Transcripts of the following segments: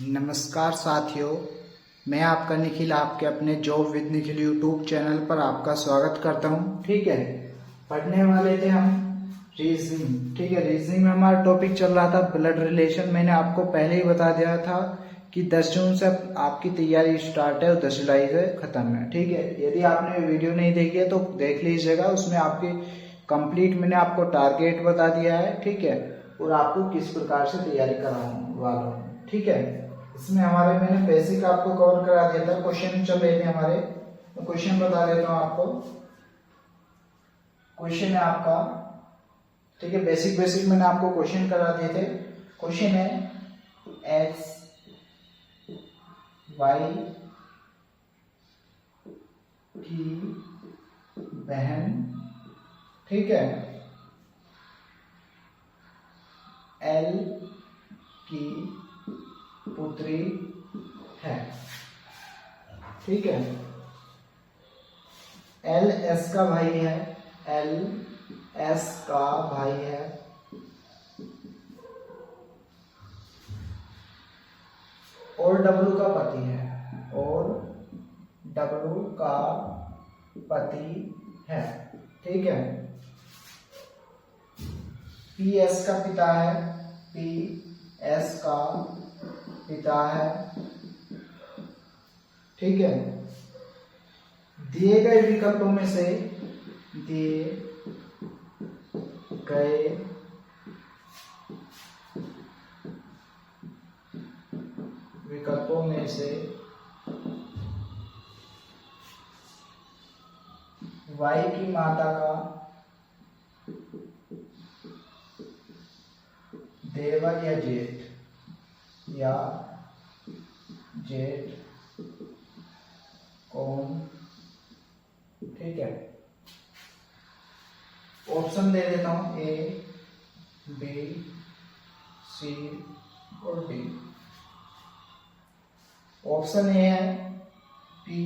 नमस्कार साथियों, मैं आपका निखिल आपके अपने job with Nikhil YouTube channel पर आपका स्वागत करता हूं। ठीक है, पढ़ने वाले थे हम रीजनिंग। ठीक है, रीजनिंग में हमारा टॉपिक चल रहा था ब्लड रिलेशन। मैंने आपको पहले ही बता दिया था कि 10 जून से आपकी तैयारी स्टार्ट है और 10 जुलाई से खत्म है। ठीक है, यदि आपने वीडियो नहीं देखी है तो देख लीजिएगा, उसमें आपकी कंप्लीट मैंने आपको टारगेट बता दिया है। ठीक है, और आपको किस प्रकार से तैयारी कराऊँ वाला हूँ। ठीक है, इसमें हमारे मैंने बेसिक आपको कवर करा दिया था। क्वेश्चन चल रहे थे हमारे, तो क्वेश्चन बता देता हूँ आपको। क्वेश्चन है आपका, ठीक है, बेसिक मैंने आपको क्वेश्चन करा दिए थे। क्वेश्चन है एक्स वाई की बहन, ठीक है, एल की पुत्री है। ठीक है, एल एस का भाई है, एल एस का भाई है, और डब्लू का पति है, और डब्लू का पति है। ठीक है, पी एस का पिता है, पी एस का पिता है। ठीक है, दिए गए विकल्पों में से दिए गए विकल्पों में से वाई की माता का देवर या जेठ कौन। ठीक है, ऑप्शन दे देता हूं, ए बी सी और डी। ऑप्शन ए है पी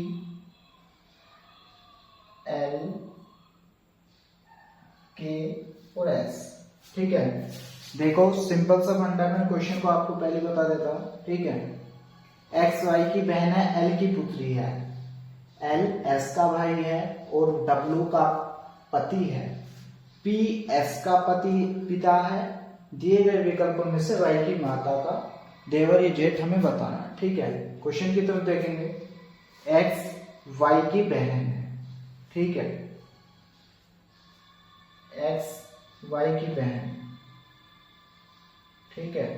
एल के और एस। ठीक है, देखो सिंपल सा फंडामेंटल क्वेश्चन को आपको पहले बता देता हूं। ठीक है, एक्स वाई की बहन है, एल की पुत्री है, एल एस का भाई है और डब्लू का पति है, पी एस का पिता है। दिए गए विकल्पों में से वाई की माता का देवर या जेठ हमें बताना है। ठीक है, क्वेश्चन की तरफ देखेंगे। एक्स वाई की बहन है, ठीक है, एक्स वाई की बहन, ठीक है,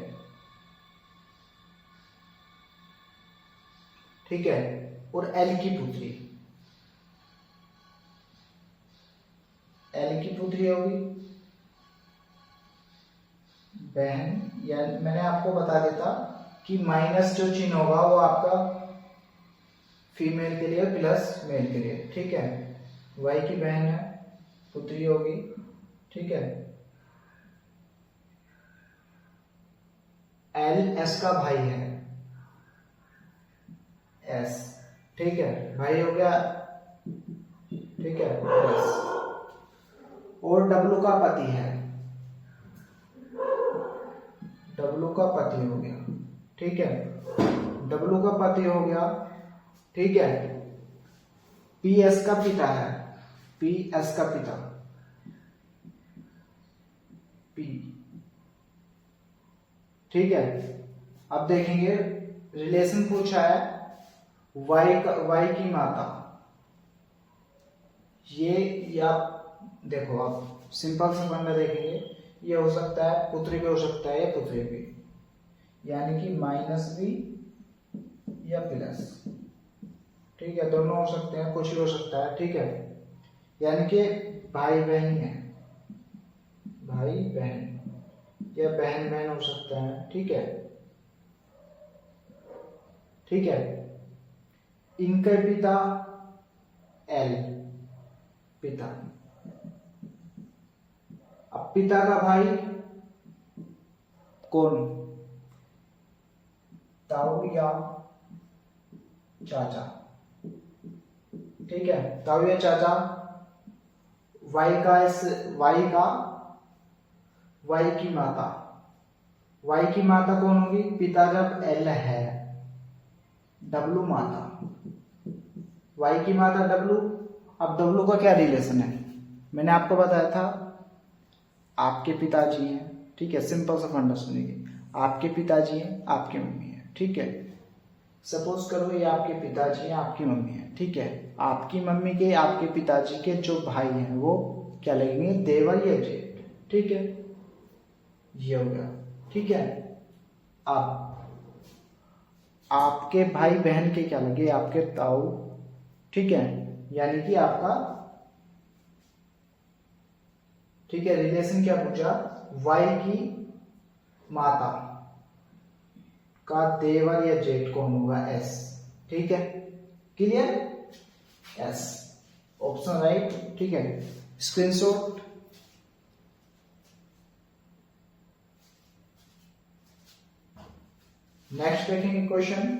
ठीक है, और एल की पुत्री, एल की पुत्री होगी बहन, या मैंने आपको बता देता कि माइनस जो चिन्ह होगा वो आपका फीमेल के लिए प्लस मेल के लिए। ठीक है, वाई की बहन है, पुत्री होगी। ठीक है, एल एस का भाई है, एस, ठीक है, भाई हो गया। ठीक है, एस, और डब्लू का पति है, डब्लू का पति हो गया। ठीक है, डब्लू का पति हो गया। ठीक है, पी एस का पिता है, पी एस का पिता, पी। ठीक है, अब देखेंगे रिलेशन पूछा है वाई की माता। ये या देखो आप सिंपल सा फंडा देखेंगे, ये हो सकता है पुत्री भी हो सकता है या पुत्री भी, यानी कि माइनस भी या प्लस। ठीक है, दोनों हो सकते हैं, कुछ भी हो सकता है। ठीक है, यानी कि भाई बहन है, भाई बहन या बहन बहन हो सकता है। ठीक है, ठीक है, इनके पिता एल, पिता, अब पिता का भाई कौन, ताऊ या चाचा। ठीक है, ताऊ या चाचा, वाई की माता, वाई की माता कौन होगी? पिता जब एल है, डब्लू माता, वाई की माता डब्लू। अब डब्लू का क्या रिलेशन है? मैंने आपको बताया था आपके पिताजी हैं, ठीक है, सिंपल सा फंडा सुनिए, आपके पिताजी हैं, आपकी मम्मी है, ठीक है। सपोज करो ये आपके पिताजी हैं, आपकी मम्मी है, ठीक है। आपकी मम्मी के आपके पिताजी के जो भाई हैं वो क्या लगेंगे? देवर या जेठ, ठीक है, ये हो गया, ठीक है। आप आपके भाई बहन के क्या लगे? आपके ताऊ, ठीक है, यानी कि आपका, ठीक है। रिलेशन क्या पूछा? वाई की माता का देवर या जेठ कौन होगा? एस, ठीक है, क्लियर? एस ऑप्शन राइट, ठीक है। स्क्रीनशॉट। नेक्स्ट देखेंगे क्वेश्चन,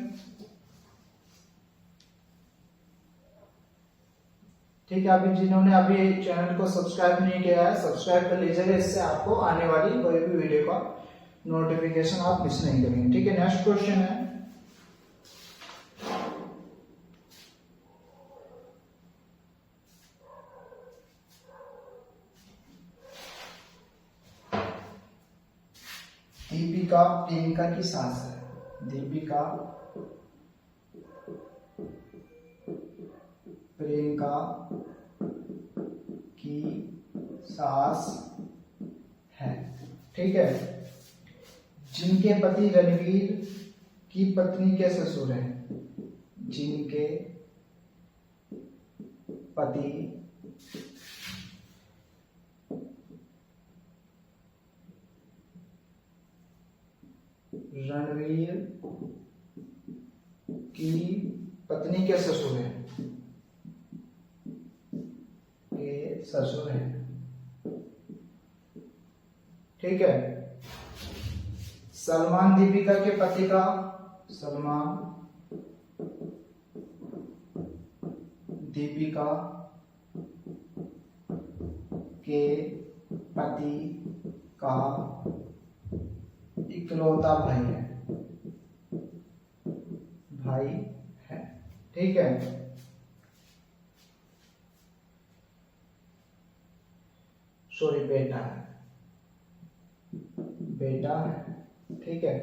ठीक है। अभी जिन्होंने अभी चैनल को सब्सक्राइब नहीं किया है, सब्सक्राइब कर लीजिएगा, इससे आपको आने वाली कोई भी वीडियो का नोटिफिकेशन आप मिस नहीं करेंगे, ठीक है। नेक्स्ट क्वेश्चन है, दीपिका प्रियंका की सास है। दीपिका प्रियंका की सास है, ठीक है। जिनके पति रणवीर की पत्नी के ससुर हैं। जिनके पति रणवीर की पत्नी के ससुर हैं, के ससुर हैं, ठीक है। सलमान दीपिका के पति का, सलमान दीपिका के पति का इकलौता भाई है, भाई है, ठीक है। सॉरी, बेटा है, बेटा है, ठीक है।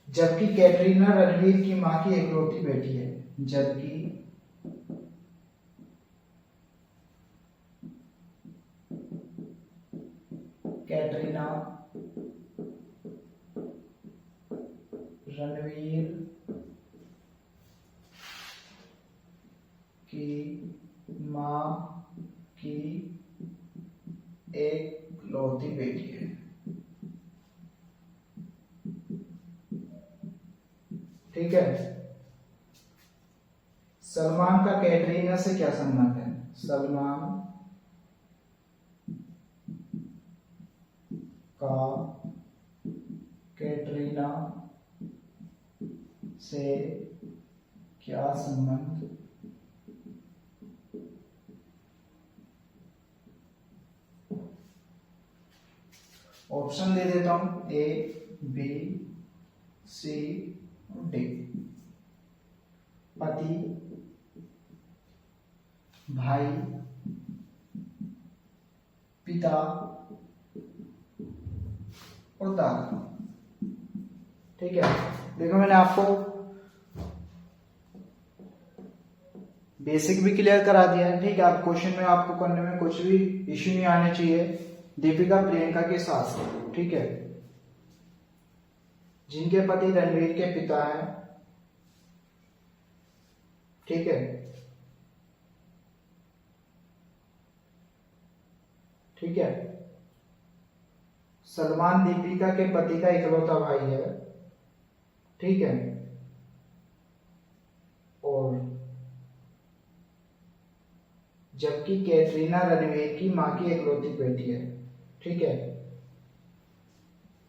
जबकि कैटरीना रणवीर की मां की इकलौती बेटी है। जबकि कैटरीना रणवीर की मां की एक लौती बेटी है, ठीक है। सलमान का कैटरीना से क्या संबंध है? सलमान का कैटरीना से क्या संबंध? ऑप्शन दे देता हूं, ए, बी, सी, डी। पति, भाई, पिता और दादा, ठीक है। देखो मैंने आपको बेसिक भी क्लियर करा दिया है, ठीक है। आप क्वेश्चन में आपको करने में कुछ भी इश्यू नहीं आने चाहिए। दीपिका प्रियंका के सास, ठीक है, जिनके पति रणवीर के पिता हैं, ठीक है, ठीक है। सलमान दीपिका के पति का इकलौता भाई है, ठीक है। और जबकि कैटरीना रणवीर की मां की इकलौती बेटी है, ठीक है।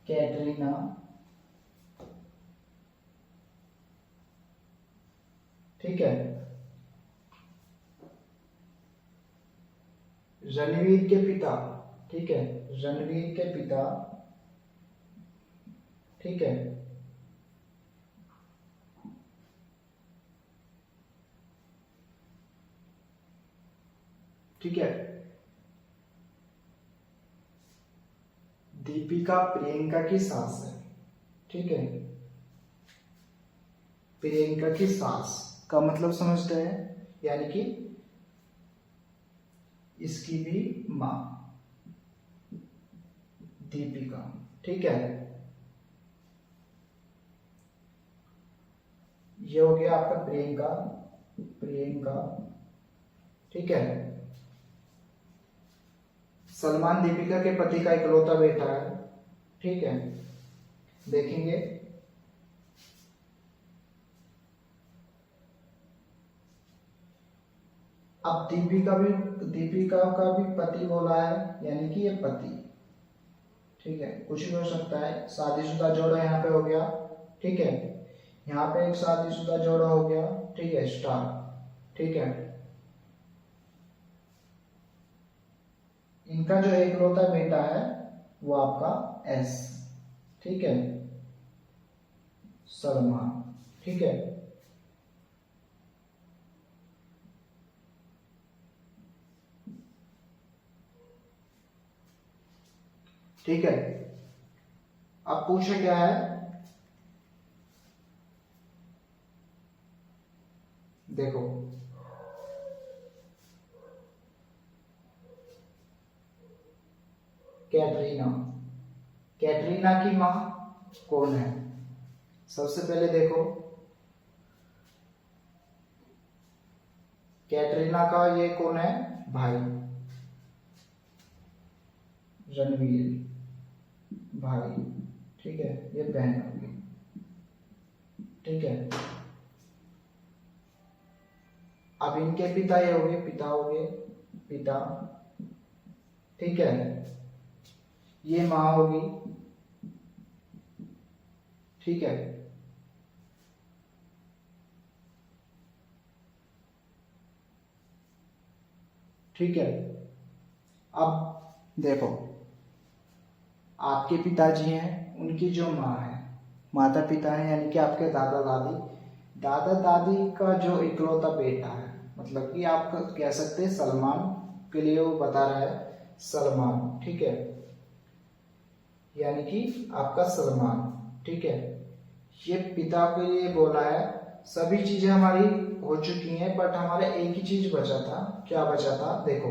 कैटरीना ठीक है, रणवीर के पिता, ठीक है, रणवीर के पिता ठीक है। ठीक है, दीपिका प्रियंका की सास है। ठीक है, प्रियंका की सास का मतलब समझते हैं, यानी कि इसकी भी मां दीपिका। ठीक है, ये हो गया आपका प्रियंका। प्रियंका, ठीक है। सलमान दीपिका के पति का इकलौता बेटा है। ठीक है, देखेंगे। अब दीपिका का भी पति बोला है, यानी कि ये पति। ठीक है, कुछ भी हो सकता है। शादीशुदा जोड़ा यहाँ पे हो गया। ठीक है, यहाँ पे एक शादीशुदा जोड़ा हो गया। ठीक है, स्टार। ठीक है, इनका जो इकलौता बेटा है वो आपका एस। ठीक है, सलमान। ठीक है, ठीक है। अब पूछे क्या है, देखो। कैटरीना, कैटरीना की मां कौन है? सबसे पहले देखो, कैटरीना का ये कौन है? भाई रणवीर भाई। ठीक है, ये बहन होगी। ठीक है, अब इनके पिता ये हो गए, पिता हो गए, पिता। ठीक है, ये मां होगी। ठीक है, ठीक है। अब देखो, आपके पिताजी हैं, उनकी जो माँ है, माता पिता है, यानी कि आपके दादा दादी। दादा दादी का जो इकलौता बेटा है, मतलब कि आप कह सकते हैं सलमान के लिए वो बता रहा है, सलमान। ठीक है, यानी कि आपका सलमान। ठीक है, ये पिता के लिए बोला है। सभी चीजें हमारी हो चुकी हैं, बट हमारे एक ही चीज बचा था। क्या बचा था? देखो,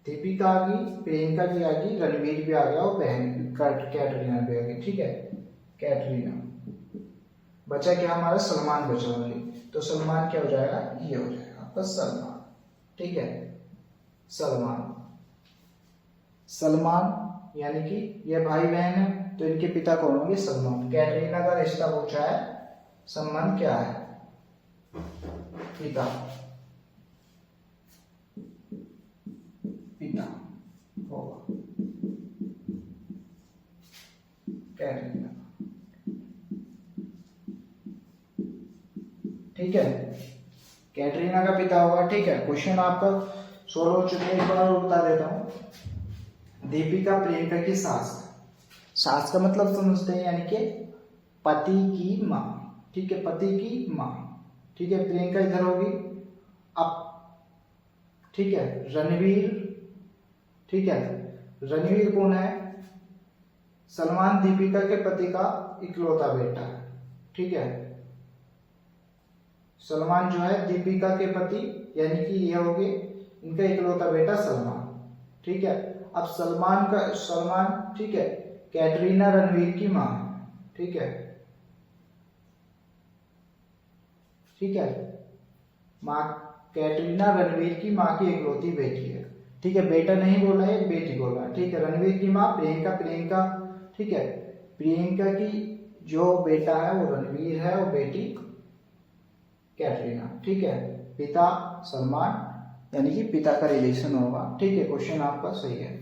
दीपिका आ गई, प्रियंका भी आ गई, रणवीर भी आ गया और बहन कैटरीना भी आ गई। ठीक है, कैटरीना। बचा क्या हमारा? सलमान बचा ओनली। तो सलमान क्या हो जाएगा? ये हो जाएगा आपका सलमान। ठीक है, सलमान। सलमान यानी कि ये भाई बहन है, तो इनके पिता कौन होंगे? सलमान। कैटरीना का रिश्ता पूछा है, संबंध क्या है? पिता, पिता होगा कैटरीना। ठीक है, कैटरीना का पिता होगा। ठीक है, क्वेश्चन आपका सोल्व हो चुके हैं। एक बार और बता देता हूं। दीपिका प्रियंका की सास। सास का मतलब समझते हैं, यानी कि पति की मां। ठीक है, पति की मां। ठीक है, प्रियंका इधर होगी। अब ठीक है, रणवीर। ठीक है, रणवीर कौन है? सलमान दीपिका के पति का इकलौता बेटा है। ठीक है, सलमान जो है दीपिका के पति, यानी कि ये हो गए इनका इकलौता बेटा सलमान। ठीक है, अब सलमान ठीक है, कैटरीना रणवीर की मां है। ठीक है, ठीक है, मां कैटरीना रणवीर की मां की इकलौती बेटी है। ठीक है, बेटा नहीं बोला है, बेटी बोला है। ठीक है, रणवीर की मां प्रियंका। ठीक है, प्रियंका की जो बेटा है वो रणवीर है और बेटी कैटरीना। ठीक है, पिता सलमान, यानी कि पिता का रिलेशन होगा। ठीक है, क्वेश्चन आपका सही है।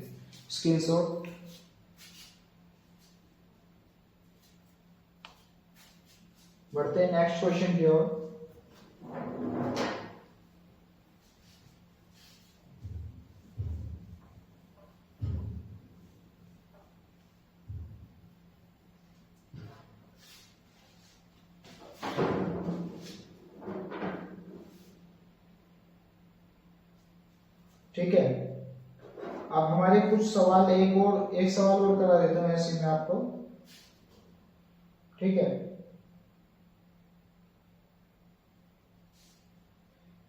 स्क्रीनशॉट। बढ़ते हैं नेक्स्ट क्वेश्चन की ओर। ठीक है। अब हमारे कुछ सवाल एक सवाल और करा देता हूँ ऐसे में आपको, ठीक है।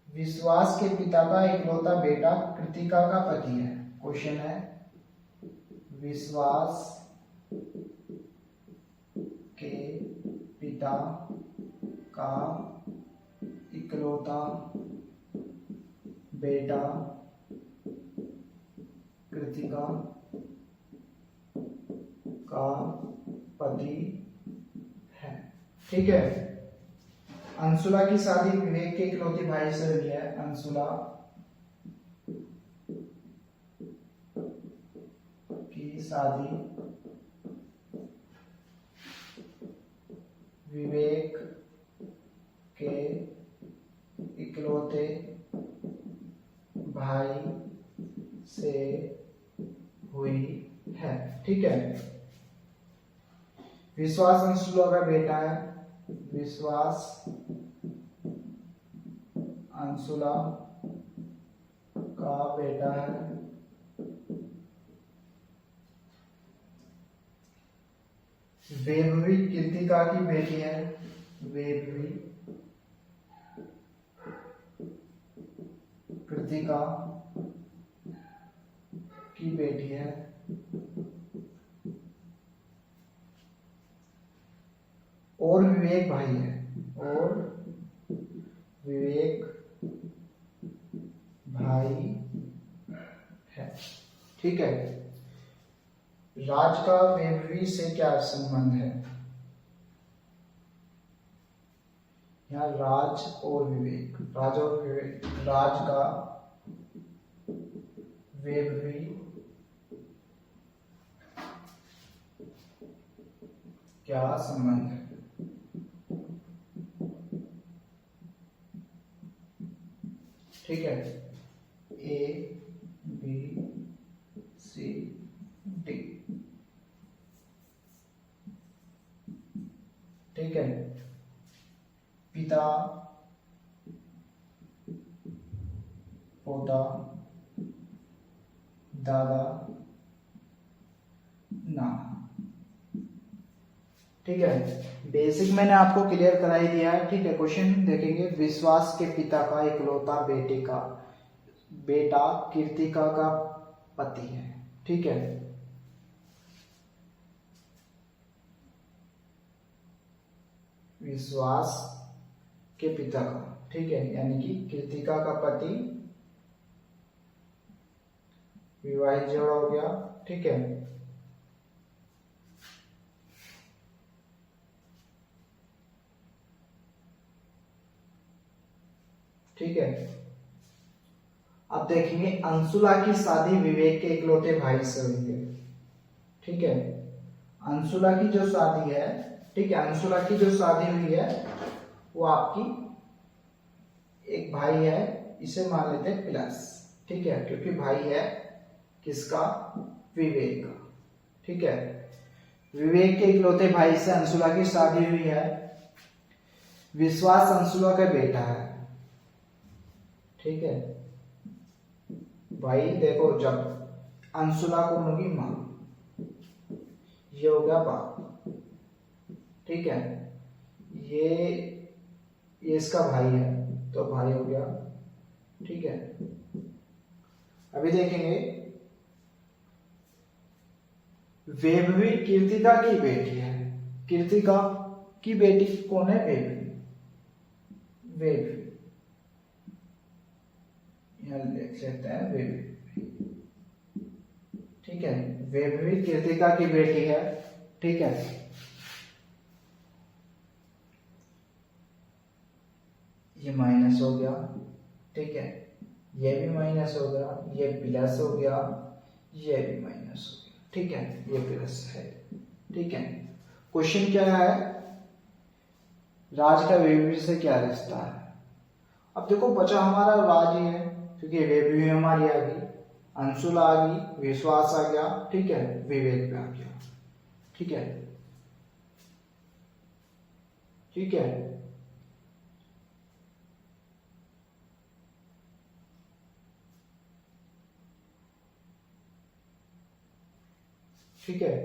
विश्वास के पिता का इकलौता बेटा कृतिका का पति है। क्वेश्चन है, विश्वास के पिता का इकलौता बेटा कृतिका का पति है, ठीक है। अंशुला की शादी विवेक के इकलौते भाई से हुई है। अंशुला की शादी विवेक के इकलौते भाई से हुई है, ठीक है। विश्वास अंशुला का बेटा है। विश्वास अंशुला का बेटा है। वैभवी कृतिका की बेटी है। वैभवी कृतिका की बेटी है। और विवेक भाई है। और विवेक भाई है, ठीक है। राज का वैभवी से क्या संबंध है? यहाँ राज और विवेक, राज और विवेक, राज का वैभवी क्या संबंध है? ठीक है, ए बी सी डी, ठीक है। पिता, पोता, दादा, नाना, ठीक है। बेसिक मैंने आपको क्लियर करा ही दिया है, ठीक है। क्वेश्चन देखेंगे, विश्वास के पिता का इकलौता बेटा कृतिका का पति है, ठीक है। विश्वास के पिता का, ठीक है, यानी कि कृतिका का पति, विवाहित जोड़ा हो गया, ठीक है। ठीक है, अब देखेंगे अंशुला की शादी विवेक के इकलौते भाई से हुई है, ठीक है। अंशुला की जो शादी है, ठीक है, अंशुला की जो शादी हुई है वो आपकी एक भाई है, इसे मान लेते हैं प्लस, ठीक है, क्योंकि भाई है किसका? विवेक का, ठीक है। विवेक के इकलौते भाई से अंशुला की शादी हुई है। विश्वास अंशुला का बेटा है, ठीक है। भाई देखो, जब अंशुला को होगी मां, ये हो गया बाप, ठीक है। ये इसका भाई है, तो भाई हो गया, ठीक है। अभी देखेंगे, वैभवी कृतिका की बेटी है। कृतिका की बेटी कौन है? वैभवी। वैभवी यहां देख लेते हैं, वैभवी, ठीक है। वैभवी कृतिका की बेटी है, ठीक है। ये माइनस हो गया, ठीक है। ये भी माइनस हो गया, ये प्लस हो गया, ये भी माइनस हो गया, ठीक है। ये प्लस है, ठीक है। क्वेश्चन क्या है? राज का वैभवी से क्या रिश्ता है? अब देखो, बचा हमारा राज ही है, क्योंकि वैभवी हमारी आ गई, अंशुला आ गई, विश्वास आ गया, ठीक है, विवेक भी आ गया, ठीक है, ठीक है। ठीक है।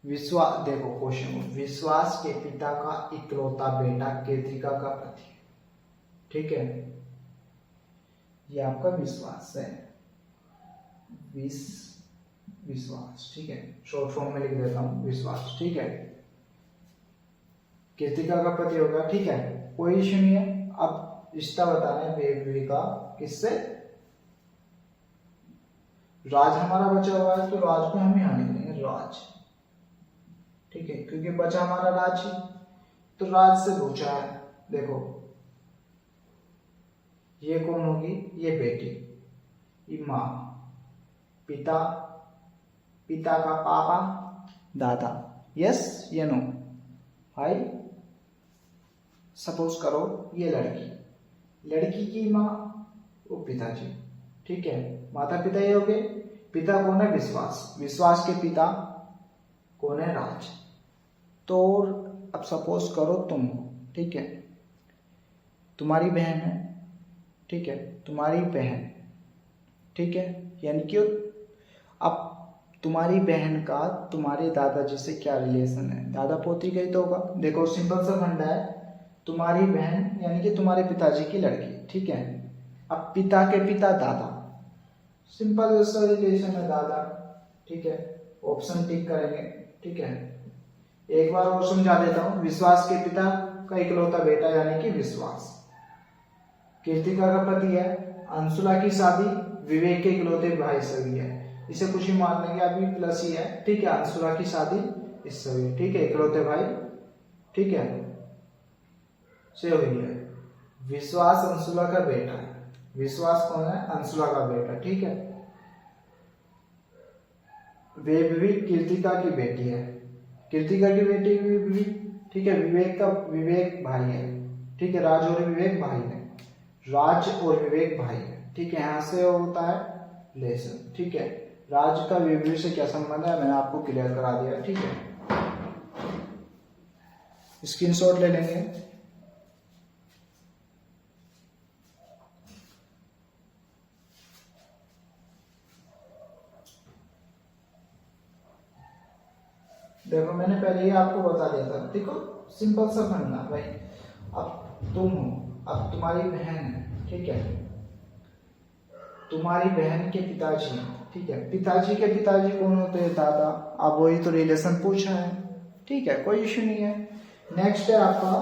विश्वास, देखो क्वेश्चन, विश्वास के पिता का इकलौता बेटा कृतिका का पति, ठीक है। ये आपका विश्वास है, विश्वास, ठीक है। शॉर्ट फॉर्म में लिख देता हूं विश्वास, ठीक है। कृतिका का पति होगा, ठीक है, कोई इश्यू नहीं है। अब रिश्ता बताना है बेबी का किससे, राज हमारा बचा हुआ है तो राज को हम यहां लिखेंगे राज, ठीक है, क्योंकि बचा हमारा राज ही, तो राज से पूछा है। देखो ये कौन होगी, ये बेटी, ये माँ, पिता, पिता का पापा, दादा, यस या नो, हाय। सपोज करो ये लड़की, लड़की की माँ वो पिताजी, ठीक है, माता पिता ये हो गए। पिता कौन है, विश्वास, विश्वास के पिता कौन है, राज। तो अब सपोज करो तुम हो, ठीक है, तुम्हारी बहन है, ठीक है, तुम्हारी बहन, ठीक है, यानी कि अब तुम्हारी बहन का तुम्हारे दादाजी से क्या रिलेशन है, दादा पोती का ही तो होगा। देखो सिंपल सा फंडा है, तुम्हारी बहन यानी कि तुम्हारे पिताजी की लड़की, ठीक है। अब पिता के पिता दादा, सिंपल सा रिलेशन है दादा, ठीक है, ऑप्शन टिक करेंगे, ठीक है। एक बार और समझा देता हूं, विश्वास के पिता का इकलौता बेटा यानी कि विश्वास, कृतिका का पति है, अंशुला की शादी विवेक के इकलौते भाई से हुई है, इसे कुछ ही मान लेंगे, अभी प्लस ही है, ठीक है। अंशुला की शादी इससे हुई है, ठीक है, इकलौते भाई, ठीक है, से हुई है। विश्वास अंशुला का बेटा है, विश्वास कौन है, अंशुला का बेटा, ठीक है। वैभवी कृतिका की बेटी है, कृतिका की बेटी विवेक, ठीक है, विवेक का विवेक भाई है, ठीक है, राज और विवेक भाई है, राज और विवेक भाई है, ठीक है। यहां से होता है रिलेशन, ठीक है। राज का विवेक से क्या संबंध है मैंने आपको क्लियर करा दिया, ठीक है। स्क्रीनशॉट ले लेंगे। देखो मैंने पहले ही आपको बता दिया था, देखो सिंपल सा फंडा भाई। अब तुम हो, अब तुम्हारी बहन है, ठीक है, तुम्हारी बहन के पिताजी, ठीक है, पिताजी के पिताजी कौन होते हैं, दादा। अब वही तो रिलेशन पूछा है, ठीक है, कोई इश्यू नहीं है। नेक्स्ट है आपका,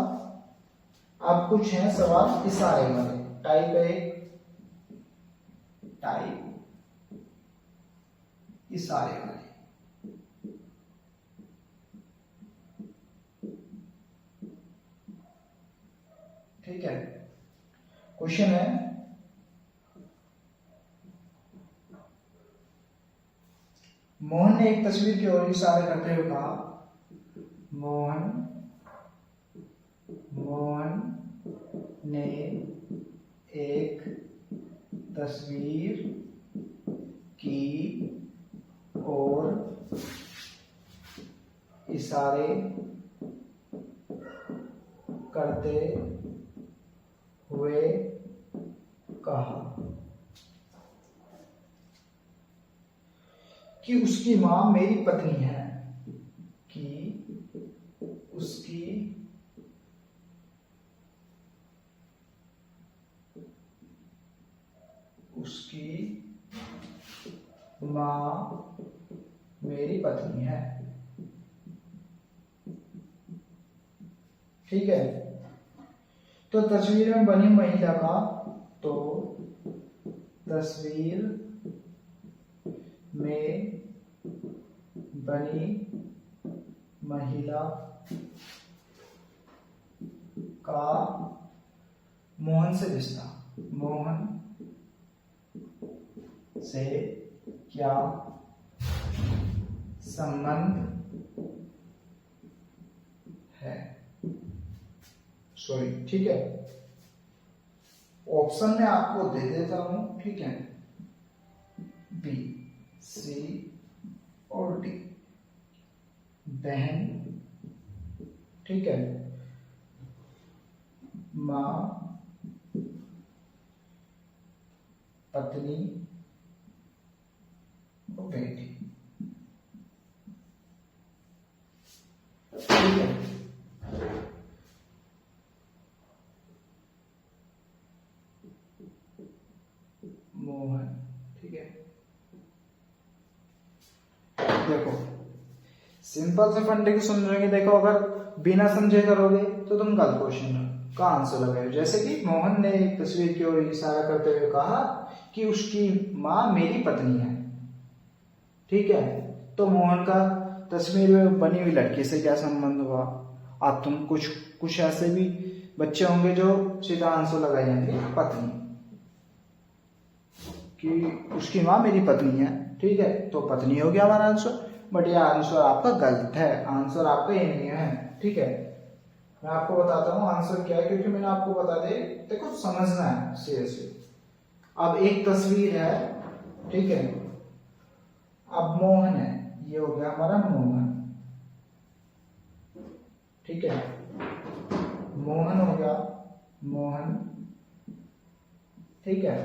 अब कुछ है सवाल इशारे वाले, टाइप एक, टाइप इशारे वाले, ठीक है। क्वेश्चन है, मोहन ने एक तस्वीर की ओर इशारा करते हुए कहा, मोहन ने एक तस्वीर की ओर इशारे करते हुए कहा कि उसकी मां मेरी पत्नी है, कि उसकी मां मेरी पत्नी है, ठीक है। तो तस्वीर में बनी महिला का, तो तस्वीर में बनी महिला का मोहन से रिश्ता, मोहन से क्या संबंध है, सॉरी, ठीक है। ऑप्शन में आपको दे देता हूं, ठीक है, बी, सी और डी। बहन, ठीक है, मां, पत्नी और बेटी, ठीक है। मोहन, ठीक है। देखो सिंपल से फंडे की सुन रहे, देखो अगर बिना समझे करोगे तो तुम गलत क्वेश्चन का आंसर लगाओ। जैसे कि मोहन ने एक तस्वीर की ओर इशारा करते हुए कहा कि उसकी माँ मेरी पत्नी है, ठीक है। तो मोहन का तस्वीर में बनी हुई लड़की से क्या संबंध हुआ? अब तुम कुछ कुछ ऐसे भी बच्चे होंगे जो सीधा आंसर लगाएंगे पत्नी, कि उसकी माँ मेरी पत्नी है, ठीक है। तो पत्नी हो गया हमारा आंसर, बट ये आंसर आपका गलत है, आंसर आपका ये नहीं है, ठीक है। मैं आपको बताता हूँ आंसर क्या है, क्योंकि मैंने आपको बता दे, देखो समझना है सीरियसली। अब एक तस्वीर है, ठीक है। अब मोहन है, ये हो गया हमारा मोहन, ठीक है। मोहन हो गया मोहन, ठीक है।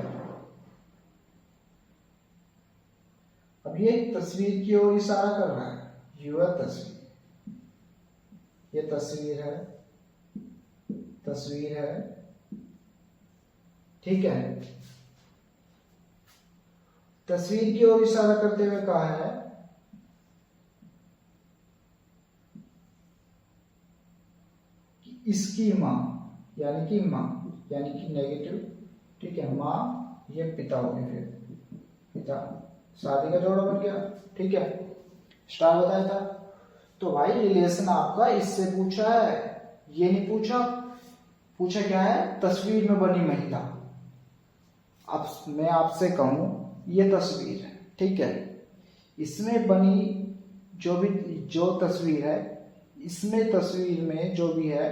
अब ये तस्वीर की ओर इशारा कर रहा है, यह तस्वीर, ये तस्वीर है, तस्वीर है, ठीक है। तस्वीर की ओर इशारा करते हुए कहा है कि इसकी माँ, यानी कि माँ, यानी कि नेगेटिव, ठीक है। माँ ये पिता हो गए, फिर पिता, शादी का जोड़ा बन गया, ठीक है। स्टार बताया था। तो भाई रिलेशन आपका इससे पूछा है, ये नहीं पूछा। पूछा क्या है? तस्वीर में बनी महिला। अब मैं आपसे कहूं ये तस्वीर है, ठीक है। इसमें बनी जो तस्वीर है, इसमें तस्वीर में जो भी है,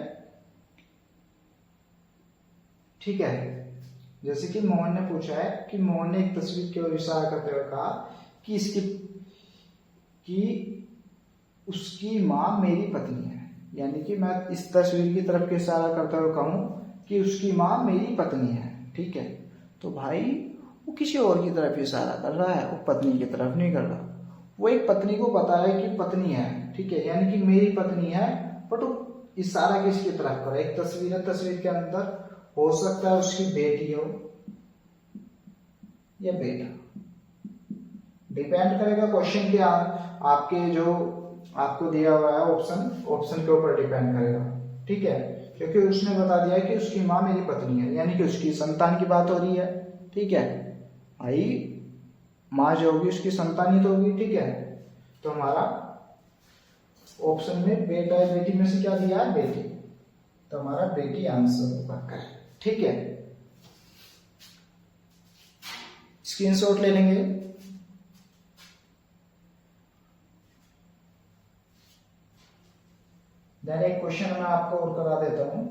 ठीक है। जैसे कि मोहन ने पूछा है कि मोहन ने एक तस्वीर की ओर इशारा करते हुए कहा कि उसकी माँ मेरी पत्नी है, यानी कि मैं इस तस्वीर की तरफ के इशारा करते हुए कहूं कि उसकी माँ मेरी पत्नी है, ठीक है। तो भाई वो किसी और की तरफ इशारा कर रहा है, वो पत्नी की तरफ नहीं कर रहा। वो एक पत्नी को पता है कि पत्नी है, ठीक है, यानी कि मेरी पत्नी है, बट वो इशारा किसकी तरफ कर रहा है? एक तस्वीर है, तस्वीर के अंदर हो सकता है उसकी बेटी हो या बेटा, डिपेंड करेगा क्वेश्चन के आपके जो आपको दिया हुआ है ऑप्शन के ऊपर डिपेंड करेगा, ठीक है। क्योंकि उसने बता दिया कि उसकी माँ मेरी पत्नी है, यानी कि उसकी संतान की बात हो रही है, ठीक है। भाई माँ जो होगी उसकी संतान ही तो होगी, ठीक है। तो हमारा ऑप्शन में बेटा या बेटी में से क्या दिया है? बेटी। तो हमारा बेटी आंसर पक्का है, ठीक है। स्क्रीनशॉट ले लेंगे। देन एक क्वेश्चन मैं आपको और करा देता हूं।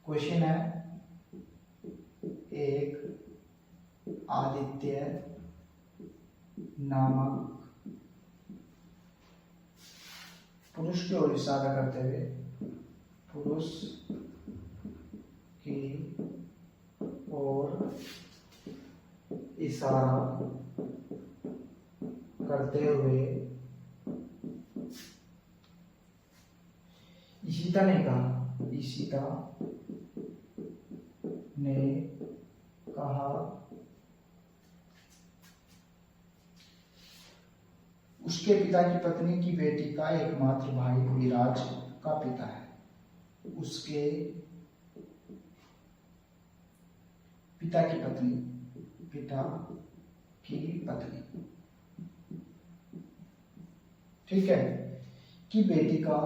क्वेश्चन है, एक आदित्य नामक पुरुष की ओर इशारा करते हुए, पुरुष की ओर इशारा करते हुए ईशिता ने कहा, ईशिता ने कहा उसके पिता की पत्नी की बेटी का एकमात्र भाई विराज का पिता है। उसके पिता की पत्नी, ठीक है, की बेटी का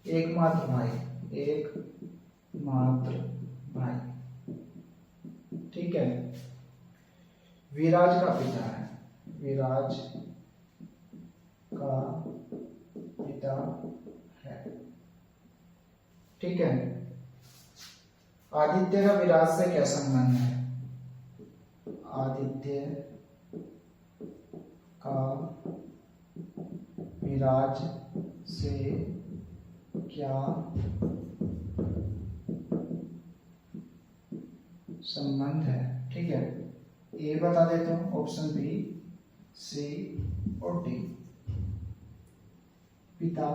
एकमात्र भाई, ठीक है, विराज का पिता है, विराज का पिता है, ठीक है। आदित्य का विराज से क्या संबंध है? आदित्य का विराज से क्या संबंध है। ठीक है, ए बता देता हूं, ऑप्शन बी, सी और डी। पिता,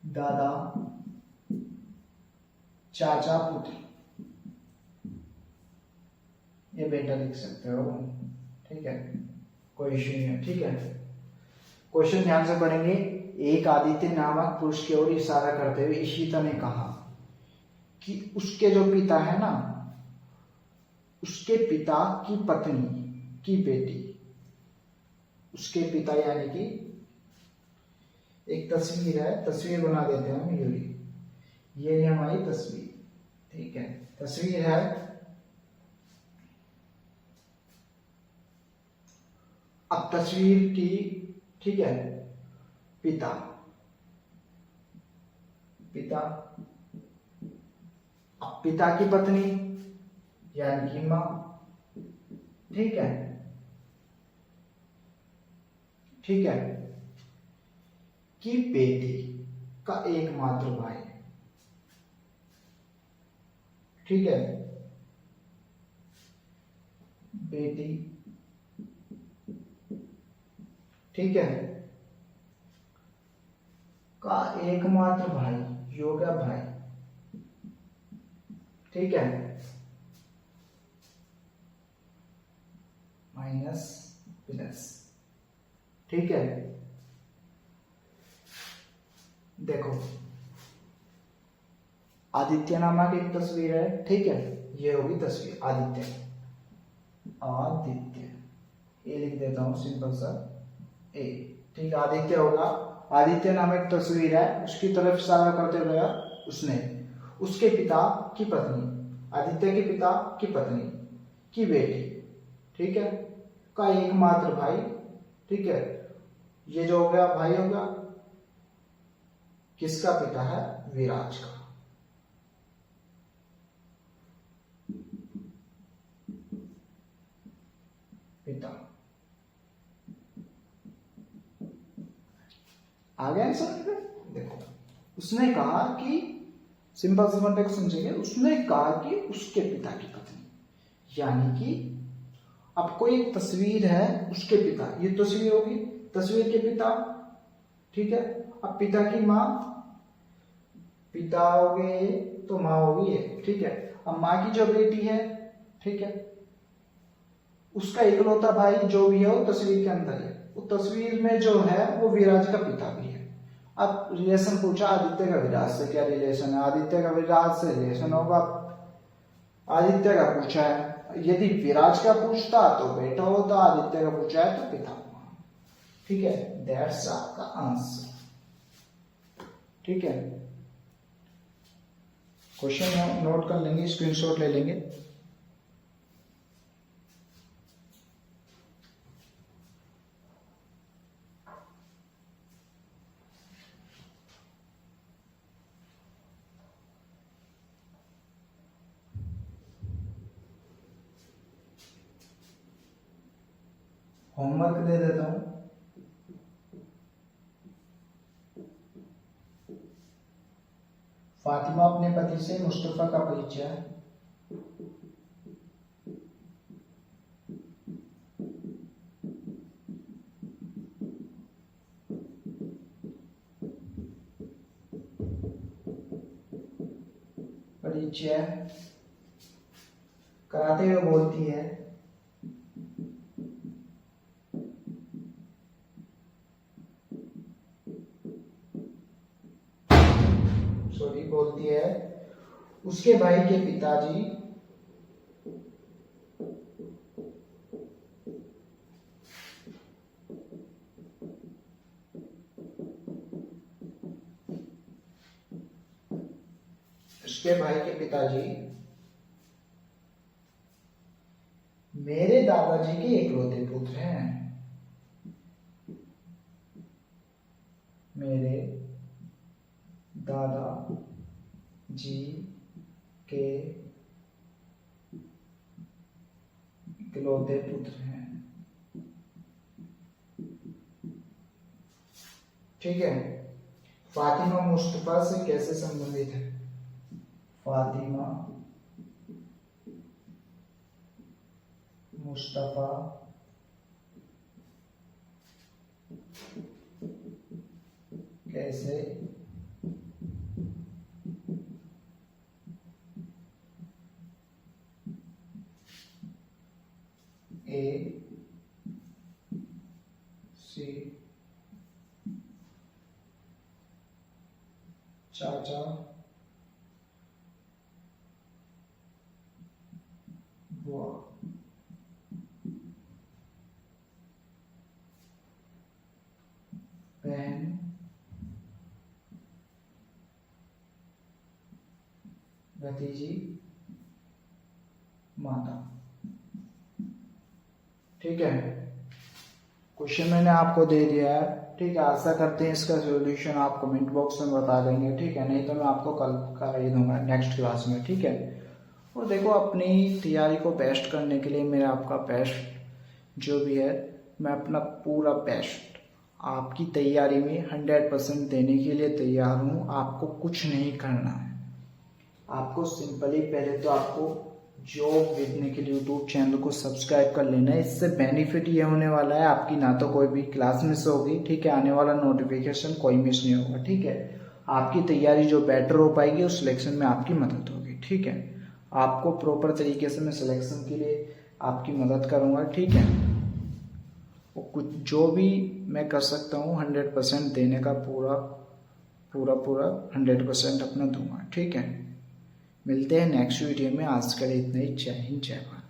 दादा, चाचा, पुत्र, ये बेटा लिख सकते हो। ठीक है, कोई इश्यू नहीं है। ठीक है, क्वेश्चन ध्यान से पढ़ेंगे। एक आदित्य नामक पुरुष की ओर इशारा करते हुए इशिता ने कहा कि उसके जो पिता है ना, उसके पिता की पत्नी की बेटी, उसके पिता यानी कि एक तस्वीर है, तस्वीर बना देते हैं हम। ये हमारी तस्वीर। ठीक है, तस्वीर है। अब तस्वीर की, ठीक है, पिता, पिता, अब पिता की पत्नी यानी कि मां। ठीक है, ठीक है, कि बेटी का एकमात्र भाई। ठीक है, बेटी, ठीक है, का एकमात्र भाई, योगा भाई। ठीक है, माइनस प्लस। ठीक है, देखो आदित्य नामक एक तस्वीर है। ठीक है, ये होगी तस्वीर आदित्य, आदित्य, ये लिख देता हूं सिंपल सा ए। ठीक है, आदित्य होगा। आदित्य नामक तस्वीर है, उसकी तरफ इशारा करते हुए उसने उसके पिता की पत्नी, आदित्य के पिता की पत्नी की बेटी, ठीक है, का एकमात्र भाई। ठीक है, ये जो हो गया भाई होगा, किसका पिता है, विराज का। पिता आ गया समझ में। देखो उसने कहा कि, सिंपल सिंपल समझेंगे, उसने कहा कि उसके पिता की पत्नी, यानी कि अब कोई एक तस्वीर है, उसके पिता, ये तस्वीर होगी, तस्वीर के पिता। ठीक है, अब पिता की माँ, पिता हो गए तो माँ होगी ये। ठीक है, अब माँ की जो बेटी है, ठीक है, उसका इकलौता भाई जो भी है वो तस्वीर के अंदर है, वो तस्वीर में जो है वो विराज का पिता भी है। अब रिलेशन पूछा, आदित्य का विराज से क्या रिलेशन है, आदित्य का विराज से रिलेशन होगा, आदित्य का पूछा है। यदि विराज का पूछता तो बेटा होता, आदित्य का पूछा है तो पिता होगा। ठीक है, दैट्स आपका आंसर। ठीक है, क्वेश्चन नोट कर लेंगे, स्क्रीनशॉट ले लेंगे। होमवर्क दे देता हूं। फातिमा अपने पति से मुस्तफा का परिचय। परिचय कराते हुए बोलती है, बोलती है उसके भाई के पिताजी मेरे दादाजी के इकलौते पुत्र हैं। मेरे दादा जी के इकलौते पुत्र हैं। ठीक है। फातिमा मुस्तफा से कैसे संबंधित है? फातिमा मुस्तफा कैसे ए सी चाचा बुआ बहन भतीजी माता। ठीक है, क्वेश्चन मैंने आपको दे दिया है। ठीक है, आशा करते हैं इसका सॉल्यूशन आप कमेंट बॉक्स में बता देंगे। ठीक है, नहीं तो मैं आपको कल का ये दूंगा नेक्स्ट क्लास में। ठीक है, और देखो अपनी तैयारी को बेस्ट करने के लिए मेरा आपका बेस्ट जो भी है, मैं अपना पूरा बेस्ट आपकी तैयारी में 100% देने के लिए तैयार हूँ। आपको कुछ नहीं करना है, आपको सिंपली पहले तो आपको job with Nikhil YouTube channel को सब्सक्राइब कर लेना है। इससे बेनिफिट ये होने वाला है, आपकी ना तो कोई भी क्लास मिस होगी, ठीक है, आने वाला नोटिफिकेशन कोई मिस नहीं होगा। ठीक है, आपकी तैयारी जो बेटर हो पाएगी उस सिलेक्शन में आपकी मदद होगी। ठीक है, आपको प्रॉपर तरीके से मैं सिलेक्शन के लिए आपकी मदद करूँगा। ठीक है, कुछ जो भी मैं कर सकता हूँ 100% देने का पूरा 100% अपना दूंगा। ठीक है, मिलते हैं नेक्स्ट वीडियो में। आज के लिए इतना ही। जय हिंद, जय भारत।